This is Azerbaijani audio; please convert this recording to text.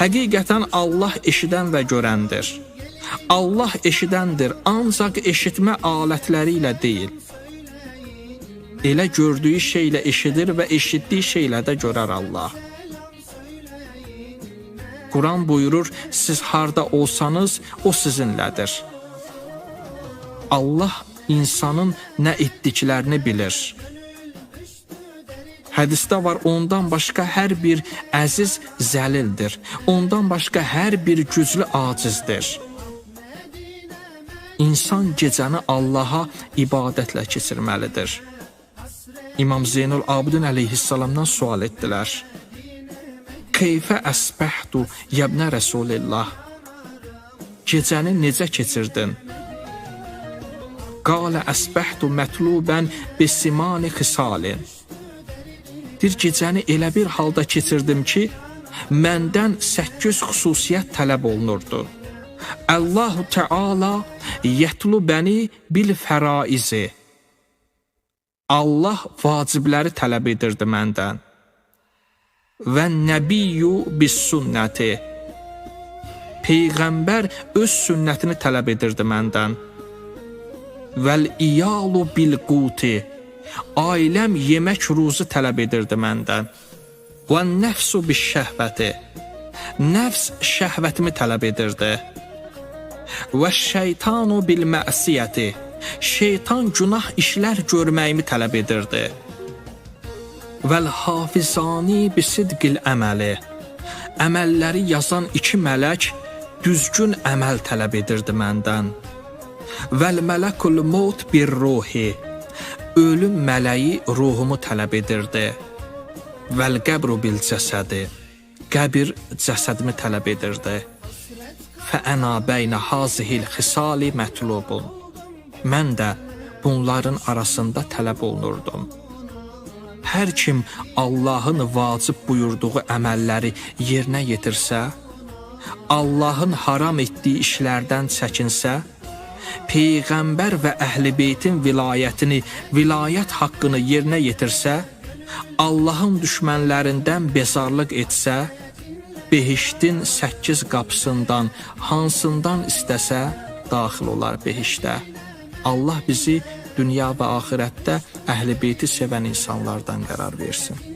Həqiqətən Allah eşidən və görəndir. Allah eşidəndir, ancaq eşitmə alətləri ilə deyil. Elə gördüyü şeylə eşidir və eşitdiyi şeylə də görər Allah. Quran buyurur, siz harda olsanız, o sizinlədir. Allah insanın nə etdiklərini bilir. Hədisdə var, ondan başqa hər bir əziz zəlildir. Ondan başqa hər bir güclü acizdir. İnsan gecəni Allaha ibadətlə keçirməlidir. İmam Zeynul Abidin əleyhissalamdan sual etdilər. Keyfə əsbəhdu yəbnə Rəsulillah. Gecəni necə keçirdin? Qalə əsbəhdu mətlubən bisimani xisalin. Bir gecəni elə bir halda keçirdim ki, məndən 8 xüsusiyyət tələb olunurdu. Allahu Teala yətlubəni bil fəraizi. Allah vacibləri tələb edirdi məndən. Və nəbiyyu bis sünnəti. Peyğəmbər öz sünnətini tələb edirdi məndən. Vəl iyalu bil quti. Ailəm yemək ruzu tələb edirdi məndən. Və nəfsu bis şəhvəti. Nəfs şəhvətimi tələb edirdi. Və şeytanu bil məsiyyəti. Şeytan günah işlər görməyimi tələb edirdi. Vəl hafizani bisidqil əməli. Əməlləri yazan 2 mələk düzgün əməl tələb edirdi məndən. Vəl mələkul maut bir ruhi. Ölüm mələyi ruhumu tələb edirdi. Vəl qəbru bil cəsədi. Qəbir cəsədimi tələb edirdi. Fəəna bəynə hazihil xisali mətlubun. Mən də bunların arasında tələb olunurdum. Hər kim Allahın vacib buyurduğu əməlləri yerinə yetirsə, Allahın haram etdiyi işlərdən çəkinsə, Peyğəmbər və Əhl-i Beytin vilayətini, vilayət haqqını yerinə yetirsə, Allahın düşmənlərindən bezarlıq etsə, behiştin 8 qapısından hansından istəsə, daxil olar behişdə. Allah bizi dünya və axirətdə Əhl-i Beyti sevən insanlardan qərar versin.